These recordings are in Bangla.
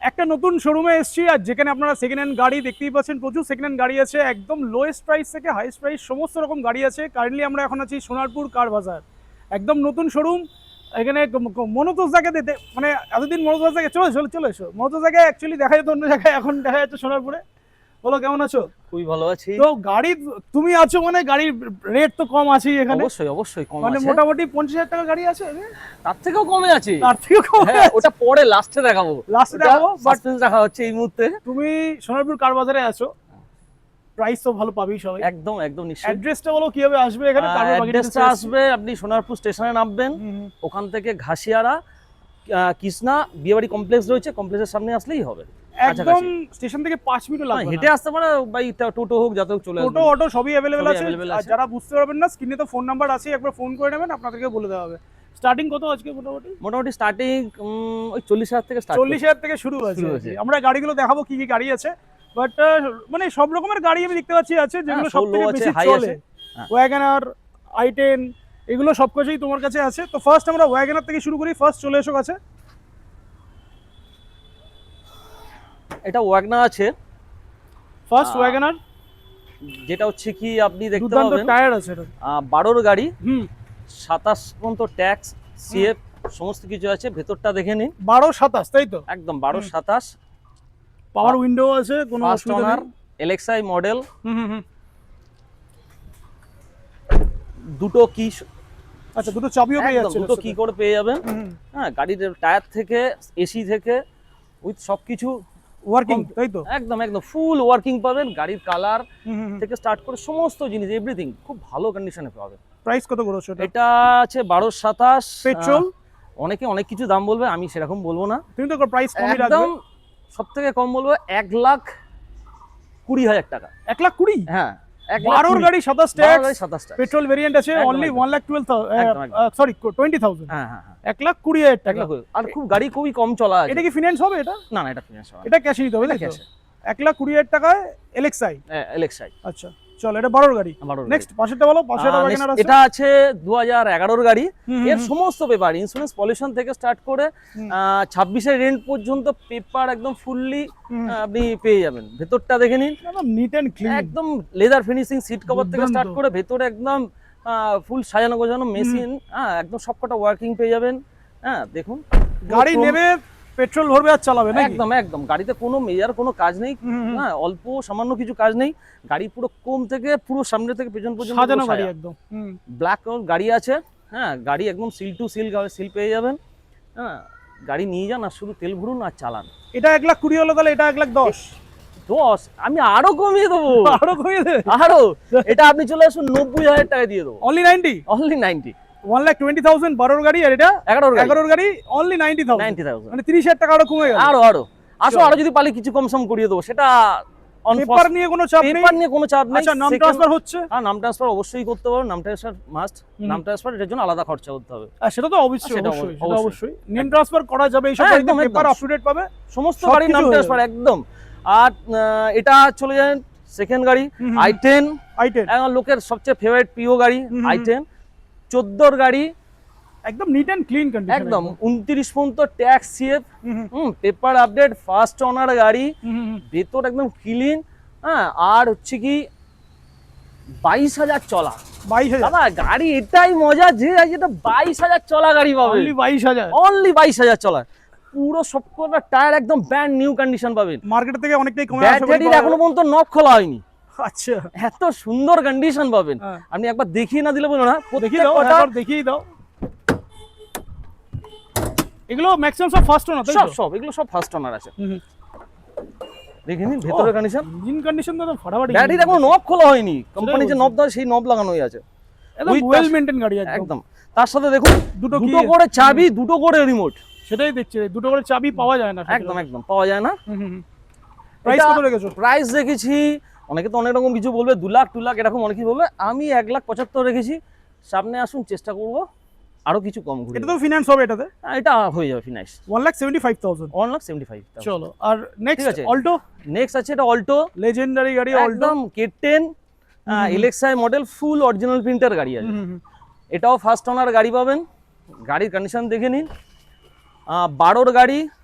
একটা নতুন শোরুমে এসেছি আর যেখানে আপনারা সেকেন্ড হ্যান্ড গাড়ি দেখতেই পাচ্ছেন, প্রচুর সেকেন্ড হ্যান্ড গাড়ি আছে, একদম লোয়েস্ট প্রাইস থেকে হাইয়েস্ট প্রাইস সমস্ত রকম গাড়ি আছে। কারেন্টলি আমরা এখন আছি সোনারপুর কার বাজার, একদম নতুন শোরুম। এখানে মনোতোষদাকে মানে এতদিন মনোতোষদাকে চলে এসো। মনোতোষদাকে অ্যাকচুয়ালি দেখা যেত অন্য জায়গায়, এখন দেখা যাচ্ছে সোনারপুরে। বলো কেমন আছো? খুবই ভালো আছি। তো গাড়ি তুমি আছো মানে গাড়ির রেট তো কম আছে এখানে, অবশ্যই অবশ্যই কম মানে আছে, মোটামুটি 50,000 টাকা গাড়ি আছে, তার থেকেও কমে আছে। তার থেকেও কম হ্যাঁ, ওটা পরে লাস্টে দেখাবো, লাস্টে দেখাবো। বাট সাসপেন্স রাখা হচ্ছে এই মুহূর্তে। তুমি সোনারপুর কার বাজারে আছো, প্রাইস তো ভালো পাবেই সবাই। একদম একদম নিশ্চয়ই। অ্যাড্রেসটা বলো কিভাবে আসবে এখানে, তারপর বাকি অ্যাড্রেসটা আসবে, আপনি সোনারপুর স্টেশনে নামবেন, ওখান থেকে ঘাসিয়ারা কৃষ্ণা বিয়েবাড়ি কমপ্লেক্স রয়েছে, কমপ্লেক্সের সামনে আসলেই হবে। একদম স্টেশন থেকে 5 মিনিট লাগবে, হেঁটে আসতে পারে, বাই টোটো হোক, যাতে হোক চলে আসবে। টোটো অটো সবই অ্যাভেলেবেল সবই আছে। available আর আছে। যারা বুঝতে পারবেন না, স্ক্রিনে তো ফোন নাম্বার আছে, একবার ফোন করে নেবেন, আপনাদেরকে বলে দেওয়া হবে। স্টার্টিং কত আজকে মোটামুটি? মোটামুটি স্টার্টিং ওই 40,000 থেকে স্টার্ট। 40,000 থেকে শুরু আছে। আমরা গাড়িগুলো দেখাবো কি কি গাড়ি আছে, বাট মানে সব রকমের গাড়ি আমি দেখতে পাচ্ছি আছে, যেগুলো হ্যাঁ, সবথেকে low আছে, বেশি high চলে। আছে। হ্যাঁ। ওয়াগনার, i10 এগুলো সবকিছুই তোমার কাছে আছে। তো ফার্স্ট আমরা ওয়াগনার থেকে শুরু করি। ফার্স্ট চলে এসো কাছে। এটা ওয়াগনার আছে, ফার্স্ট ওয়াগনার, যেটা হচ্ছে কি আপনি দেখতে দুর্দান্ত পাবেন টায়ার আছে এটা। 12 গাড়ি, হুম, 27 পর্যন্ত ট্যাক্স সিএফ সমস্ত কিছু আছে। ভেতরটা দেখে নিন, 12-27 তাই তো? একদম 12-27। পাওয়ার উইন্ডো আছে, কোনো ফার্স্ট অসুবিধা ওনার নেই। এলএক্সআই মডেল, হুম। দুটো কি, আচ্ছা, দুটো চাবিও পেয়ে যাচ্ছে, দুটো কি করে পেয়ে যাবেন। হুম, হ্যাঁ, গাড়ির টায়ার থেকে এসি থেকে উইথ সবকিছু ওয়ার্কিং তাই তো? একদম একদম ফুল ওয়ার্কিং পাবেন। গাড়ির কালার হুম। থেকে স্টার্ট করে সমস্ত জিনিস এভরিথিং খুব ভালো কন্ডিশনে পাবেন। প্রাইস কত করেছো এটা? এটা আছে 12-27 পেট্রোল। অনেকে অনেক কিছু দাম বলবে, আমি সেরকম বলবো না, তুমি তো প্রাইস কমই রাখবে। একদম সব থেকে কম বলবো 1,20,000 টাকা। 1,20,000? হ্যাঁ, 12 গাড়ি 27 ট্যাক্স, 27 পেট্রোল ভেরিয়েন্ট আছে, একদম, অনলি একদম। 1,12,000 সরি 20,000। হ্যাঁ হ্যাঁ হ্যাঁ, 1,20,000 টাকা। আর খুব গাড়ি খুবই কম চলা আছে। এটা কি ফিনান্স হবে এটা? না না, এটা ফিনান্স হবে না, এটা ক্যাশে নিতে হবে তাই তো? ক্যাশে। 1,20,000 টাকায় এলএক্সআই। এলএক্সআই। আচ্ছা চলো, এটা 12 গাড়ি। 12 নেক্সট পাশেরটা বলো, পাশেরটা ওয়াগনার আছে। এটা আছে 2011 গাড়ি। হুম, এর সমস্ত পেপার, ইন্স্যুরেন্স পলিউশন থেকে স্টার্ট করে 26 এর রেন্ট পর্যন্ত পেপার একদম ফুললি আপনি পেয়ে যাবেন। ভেতরটা দেখে নিন, একদম নিট এন্ড ক্লিন, একদম লেদার ফিনিশিং, সিট কভার থেকে দুর্দান্ত। স্টার্ট করে ভেতরে একদম ফুল সাজানো গোছানো মেশিন, হ্যাঁ একদম সবকটা ওয়ার্কিং পেয়ে যাবেন। হ্যাঁ দেখুন, গাড়ি নেবে, পেট্রোল ভরবে আর চালাবে নাকি? একদম একদম। গাড়িতে কোনো মেজার কোনো কাজ নেই, হ্যাঁ অল্প সামান্য কিছু কাজ নেই। গাড়ি পুরো কোম থেকে পুরো সামনে থেকে পেছন পর্যন্ত সাজানো গাড়ি একদম। ব্ল্যাক গাড়ি আছে। হ্যাঁ, গাড়ি একদম সিল টু সিল, সিল পেয়ে যাবেন। হ্যাঁ, গাড়ি নিয়ে যান আর শুধু তেল ভরুন আর চালান। এটা 1,20,000 হলো, তাহলে এটা 1,10,000। 10 আমি আরো কমিয়ে দেবো, আরো কমিয়ে দেবে? আরো। এটা আপনি চলে আসুন 90,000 টাকা দিয়ে দেবো, অনলি 90? অনলি 90। 1,20,000 12 গাড়ি, আর এটা 11 গাড়ি অনলি 90,000। 90,000 মানে 30,000 টাকা আরো কমে গেল। আরো আসো, আরো যদি পালি কিছু কম সম করিয়ে দেবো। সেটা পেপার নিয়ে কোনো চাপ নেই? পেপার নিয়ে কোনো চাপ নেই। আচ্ছা, নাম ট্রান্সফার হচ্ছে? হ্যাঁ, নাম ট্রান্সফার অবশ্যই করতে পারো, নাম ট্রান্সফার মাস্ট। নাম ট্রান্সফার এর জন্য আলাদা খরচা করতে হবে। সেটা তো অবশ্যই, সেটা অবশ্যই, সেটা অবশ্যই। অবশ্যই। নেম ট্রান্সফার করা যাবে, এইসব হ্যাঁ, গাড়িতে একদম, পেপার একদম। আপ টু ডেট পাবে, সমস্ত সব গাড়ির কিছু নাম হয়ে ট্রান্সফার একদম। আর এটা চলে যান সেকেন্ড গাড়ি i10, i10 এখন লোকের সবচেয়ে ফেভারিট প্রিয় গাড়ি i10। 14 গাড়ি, একদম নিট এন্ড ক্লিন কন্ডিশন, একদম 29 পর্যন্ত tax CF, paper update, first owner গাড়ি, ভেতর একদম ক্লিন। হ্যাঁ, আর হচ্ছে কি 22,000 চলা। 22,000? দাদা গাড়ি এটাই মজা যে এটা 22,000 চলা গাড়ি পাবে, অনলি 22,000? অনলি 22,000 চলা। পুরো সবকটা টায়ার একদম ব্র্যান্ড নিউ কন্ডিশন পাবেন। মার্কেট থেকে অনেকটাই কমে আসে। ব্যাটারির এখনো পর্যন্ত নব খোলা হয়নি, আচ্ছা এত সুন্দর কন্ডিশন পাবেন। হ্যাঁ। আপনি একবার দেখিয়ে না দিলে বলো না, দেখিয়ে দাও, একবার দেখিয়ে দাও। এগুলো ম্যাক্সিমাম সব ফার্স্ট ওনার তাই তো? সব এগুলো সব ফার্স্ট ওনার আছে। দেখে নিন ভেতরের কন্ডিশন, ইঞ্জিন কন্ডিশন তো ফাটাফাটি। ব্যাটারির এখনো নব খোলা হয়নি, কোম্পানি যে নব দেয় সেই নব লাগানোই আছে, একদম ওয়েল মেইনটেইন গাড়ি একদম। তার সাথে দেখুন দুটো করে চাবি, দুটো করে রিমোট। সেটাই দেখছি, দুটো করে চাবি পাওয়া যায় না একদম একদম পাওয়া যায় না। প্রাইস কত রেখেছো? প্রাইস রেখেছি, অনেকে তো অনেক রকম কিছু বলবে, 2 লাখ 2 লাখ এরকম অনেকেই বলবে, আমি 1,75,000 রেখেছি। সামনে আসুন, চেষ্টা করবো আরো কিছু কম ঘুরে। এটা তো ফিনান্স হবে এটাতে? এটা হয়ে যাবে ফিনান্স, 1,75,000। 1,75,000। চলো, আর নেক্সট অল্টো। নেক্সট আছে এটা অল্টো, লেজেন্ডারি গাড়ি অল্টো, একদম K10 এলএক্সআই মডেল, ফুল অরিজিনাল প্রিন্টার গাড়ি আছে। এটাও ফার্স্ট ওনার গাড়ি পাবেন। গাড়ির কন্ডিশন দেখে নিন, 12 গাড়ি,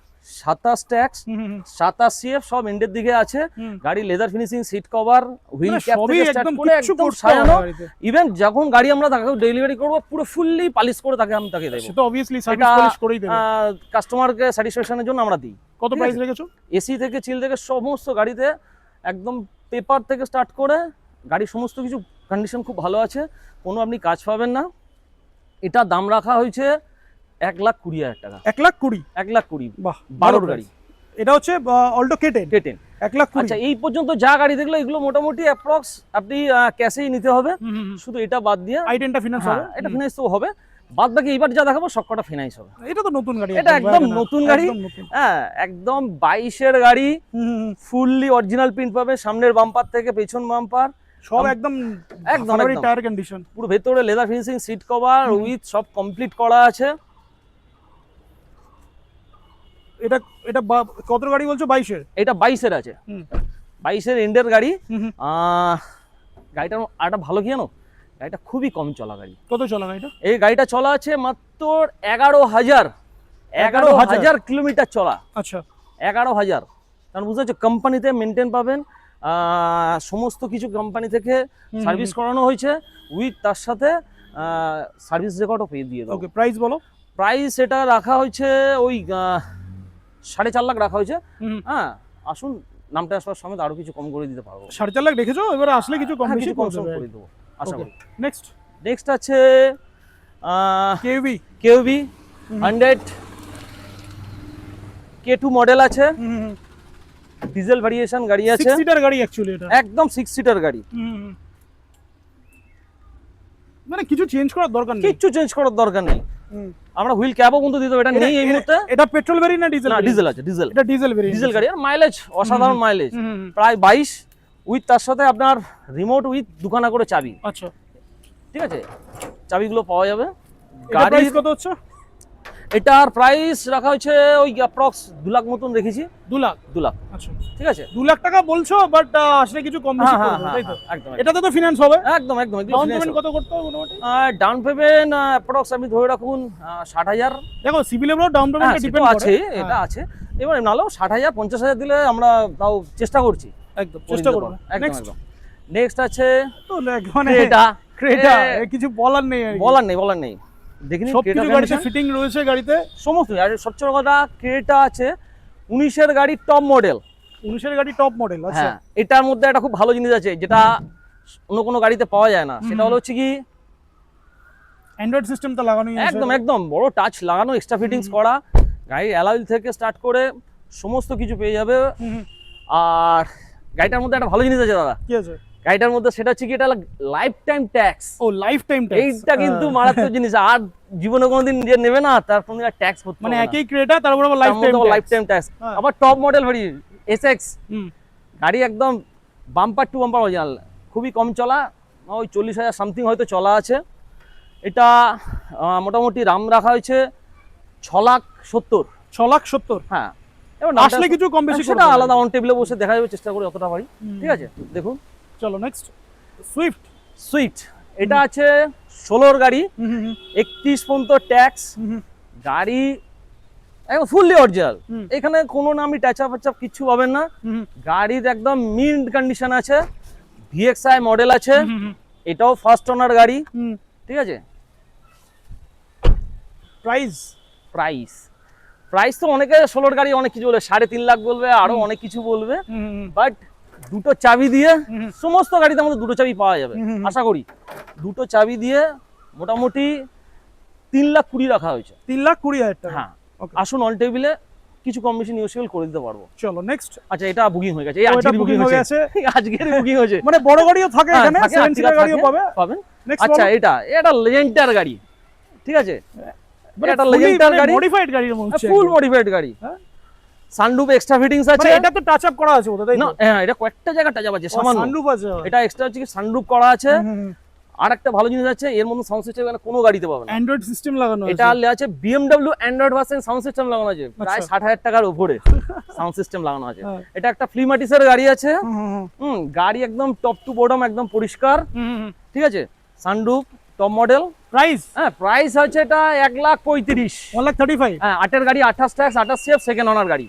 27 ট্যাক্স, হুম, হুম, হুম। 27 সিএফ, সব এন্ডের দিকে আছে। হুম। গাড়ি leather finishing, seat cover, wheel মানে ক্যাপ সবই থেকে স্টার্ট একদম করে কিচ্ছু একদম করতে হবে না সাজানো। গাড়িতে। ইভেন যখন গাড়ি আমরা তাকে ডেলিভারি করব পুরো ফুললি পলিশ করে আমি তাকে দেবো। সে তো অবভিয়াসলি সার্ভিস এটা পলিশ করেই দেবে। কাস্টমারকে স্যাটিসফ্যাকশনের জন্য আমরা দিই। কত ঠিক প্রাইস আছে? রেখেছো? এসি থেকে চিল থেকে সমস্ত গাড়িতে একদম পেপার থেকে স্টার্ট করে গাড়ির সমস্ত কিছু কন্ডিশন খুব ভালো আছে, কোনো আপনি কাজ পাবেন না। এটা দাম রাখা হয়েছে 1,20,000 টাকা। 1,20,000? 1,20,000, বাহ, 12 গাড়ি। এটা হচ্ছে অল্টো K10। K10। 1,20,000। আচ্ছা, এই পর্যন্ত যা গাড়ি দেখলো এগুলো মোটামুটি অ্যাপ্রক্স আপনি ক্যাশেই নিতে হবে, শুধু এটা বাদ দিয়ে। i10টা ফিনান্স হবে? এটা ফিনান্স তো হবে, বাদ বাকি এইবার যা দেখাবো সবকটা ফিনান্স হবে। এটা তো নতুন গাড়ি, এটা একদম Wagon R, নতুন গাড়ি। একদম নতুন। হ্যাঁ, একদম 22-এর গাড়ি, ফুললি অরিজিনাল প্রিন্ট পাবে, সামনের বাম্পার থেকে পেছন বাম্পার সব একদম একদম একদম টায়ার কন্ডিশন। পুরো ভেতরে leather finishing, seat cover with সব কমপ্লিট করা আছে। এটা এটা কত গাড়ি বলছো? 22-এর? এটা 22-এর আছে, 22-এর এন্ডের গাড়ি। হুম। গাড়িটার আরেকটা ভালো কি জানো, গাড়িটা খুবই কম চলা গাড়ি। কত চলা গাড়িটা? এই গাড়িটা চলা আছে মাত্র 11,000 কিলোমিটার চলা। আচ্ছা। 11,000, কারণ বুঝতে পারছো কোম্পানিতে মেনটেন পাবেন, সমস্ত কিছু কোম্পানি থেকে সার্ভিস করানো হয়েছে, উইথ তার সাথে সার্ভিস রেকর্ডও পেয়ে দিয়ে দেবো। ওকে, প্রাইস বলো। প্রাইস এটা রাখা হয়েছে ওই 4.5 লাখ রাখা হয়েছে। হ্যাঁ, আসুন, নামটা আসার সমেত আরো কিছু কম করে দিতে পারবো। 4.5 লাখ রেখেছো, এবারে আসলে কিছু কম বেশি কম করে করে দেবো আশা করি। নেক্সট নেক্সট আছে কেউবি। কেউবি 100 K2 মডেল আছে, ডিজেল ভেরিয়েশন গাড়ি আছে। 6 সিটার গাড়ি অ্যাকচুয়ালি এটা। একদম 6 সিটার গাড়ি। মানে কিছু চেঞ্জ করার দরকার নেই। কিচ্ছু চেঞ্জ করার দরকার নেই। আমরা হুইল ক্যাপও কিন্তু দিতে হবে, এটা নেই এই মুহূর্তে। এটা পেট্রোল ভেরিয়েন্ট না ডিজেল? না, ডিজেল আছে, ডিজেল। এটা ডিজেল ভেরিয়েন্ট। ডিজেল গাড়ি, আর মাইলেজ অসাধারণ মাইলেজ, প্রায় 22, উইথ তার সাথে আপনার রিমোট উইথ দুখানা করে চাবি। আচ্ছা, ঠিক আছে, চাবিগুলো পাওয়া যাবে। গাড়ির প্রাইস গাড়ির কত হচ্ছে? এটার প্রাইস রাখা হয়েছে ওই অ্যাপ্রক্স 2 লাখ মতন রেখেছি। 2 লাখ? 2 লাখ, আচ্ছা, ঠিক আছে। 2 লাখ টাকা বলছো, বাট আসলে কিছু কম বেশি করে দেবো, তাই তো? একদম এটাতে তো ফিনান্স হবে? একদম একদম। ডাউন পেমেন্ট কত করতে হবে মোটামুটি? ডাউন পেমেন্ট অ্যাপ্রক্স আপনি ধরে রাখুন 60,000। দেখো সিভিলের উপর ডাউন পেমেন্টটা ডিপেন্ড করে। আছে, এটা আছে। এবার নালেও 60,000 50,000 দিলে আমরা তাও চেষ্টা করছি, একদম চেষ্টা করব। একদম নেক্সট একদম। নেক্সট আছে তো মানে ক্রেটা। কিছু বলার নেই আর কি। বলার নেই। দেখিনি সবকিছু গাড়িতে ফিটিং রয়েছে গাড়িতে সমস্ত। আর সবচেয়ে বড় কথা, ক্রেটা আছে 19-এর গাড়ি টপ মডেল। 19-এর গাড়ি টপ মডেল। আচ্ছা, হ্যাঁ, এটার মধ্যে একটা খুব ভালো জিনিস আছে যেটা অন্য কোনো গাড়িতে পাওয়া যায় না, সেটা হলো হচ্ছে কি অ্যান্ড্রয়েড সিস্টেমটা লাগানো আছে। একদম একদম বড় টাচ লাগানো, এক্সট্রা ফিটিংস করা, গাড়ির অ্যালয় থেকে স্টার্ট করে সমস্ত কিছু পেয়ে যাবে। আর গাড়িটার মধ্যে একটা ভালো জিনিস আছে দাদা। কি আছে গাড়িটার মধ্যে? সেটা হচ্ছে কি, এটা লাইফ টাইম ট্যাক্স। ও, লাইফ টাইম ট্যাক্স। এইটা কিন্তু মারাত্মক জিনিস, আর জীবনে কোনোদিন যে নেবে না তার কোনো ট্যাক্স করতে মানে একই ক্রেটা, তারপর আবার লাইফ টাইম ট্যাক্স। আবার টপ মডেল ভেরিয়েন্ট এসএক্স গাড়ি, একদম বাম্পার টু বাম্পার অরিজিনাল, খুবই কম চলা, ওই 40,000 সামথিং হয়তো চলা আছে। এটা মোটামুটি দাম রাখা হয়েছে 6,70,000। 6,70,000? হ্যাঁ, এবার আসলে কিছু কম বেশি সেটা আলাদা অন টেবিলে বসে দেখা যাবে, চেষ্টা করি অতটা পারি। ঠিক আছে, দেখুন। চলো নেক্সট সুইফট। এটা আছে 16-এর গাড়ি, 31 পর্যন্ত ট্যাক্স গাড়ি, একদম ফুললি অরিজিনাল। এখানে কোনো নামই টাচ আপ কিছু পাবেন না। গাড়ির একদম মিন্ট কন্ডিশন আছে, ভিএক্সআই মডেল আছে, এটাও ফার্স্ট ওনার গাড়ি। ঠিক আছে। প্রাইস তো অনেকে 16-এর গাড়ি অনেক কিছু বলবে, 3.5 লাখ বলবে, আরো অনেক কিছু বলবে, বাট দুটো চাবি দিয়ে সমস্ত গাড়িতে আমাদের দুটো চাবি পাওয়া যাবে আশা করি। দুটো চাবি দিয়ে মোটামুটি 3,20,000 রাখা হয়েছে। 3,20,000 টাকা? হ্যাঁ, আসুন অন টেবিলে কিছু কম বেশি নিউসিবল করে দিতে পারবো। চলো নেক্সট। আচ্ছা, এটা বুকিং হয়ে গেছে, এই আজকের বুকিং হয়ে গেছে, আজকের বুকিং হয়েছে। মানে বড় গাড়িও থাকে এখানে, 7 সিটার গাড়িও পাবেন। আচ্ছা, এটা লেজেন্ডার গাড়ি। ঠিক আছে, এটা লেজেন্ডার গাড়ি, মডিফাইড গাড়ির মধ্যে, ফুল মডিফাইড গাড়ি। সানরুফ এক্সট্রা ফিটিংস আছে। এটা তো টাচ আপ করা আছে ওটা, তাই না? হ্যাঁ, এটা কয়েকটা জায়গা টাচ আপ আছে, সামান্য। সানরুফ আছে, এটা এক্সট্রা হচ্ছে কি সানরুফ করা আছে। আর একটা ভালো জিনিস আছে, এর মধ্যে সাউন্ড সিস্টেম কোনো গাড়িতে পাবেন না, অ্যান্ড্রয়েড সিস্টেম লাগানো আছে। এটা আছে BMW Android version sound system লাগানো আছে, প্রায় 60,000 টাকার উপরে সাউন্ড সিস্টেম লাগানো আছে। এটা একটা ফ্লিমাটিসের গাড়ি আছে। গাড়ি একদম টপ টু বটম একদম পরিষ্কার। ঠিক আছে, সানরুফ, টপ মডেল। প্রাইস হ্যাঁ, প্রাইস আছে এটা 1,35,000। 1,35,000। হ্যাঁ, 8 এর গাড়ি, 28 ট্যাক্স, 28 সেফ, সেকেন্ড ওনার গাড়ি।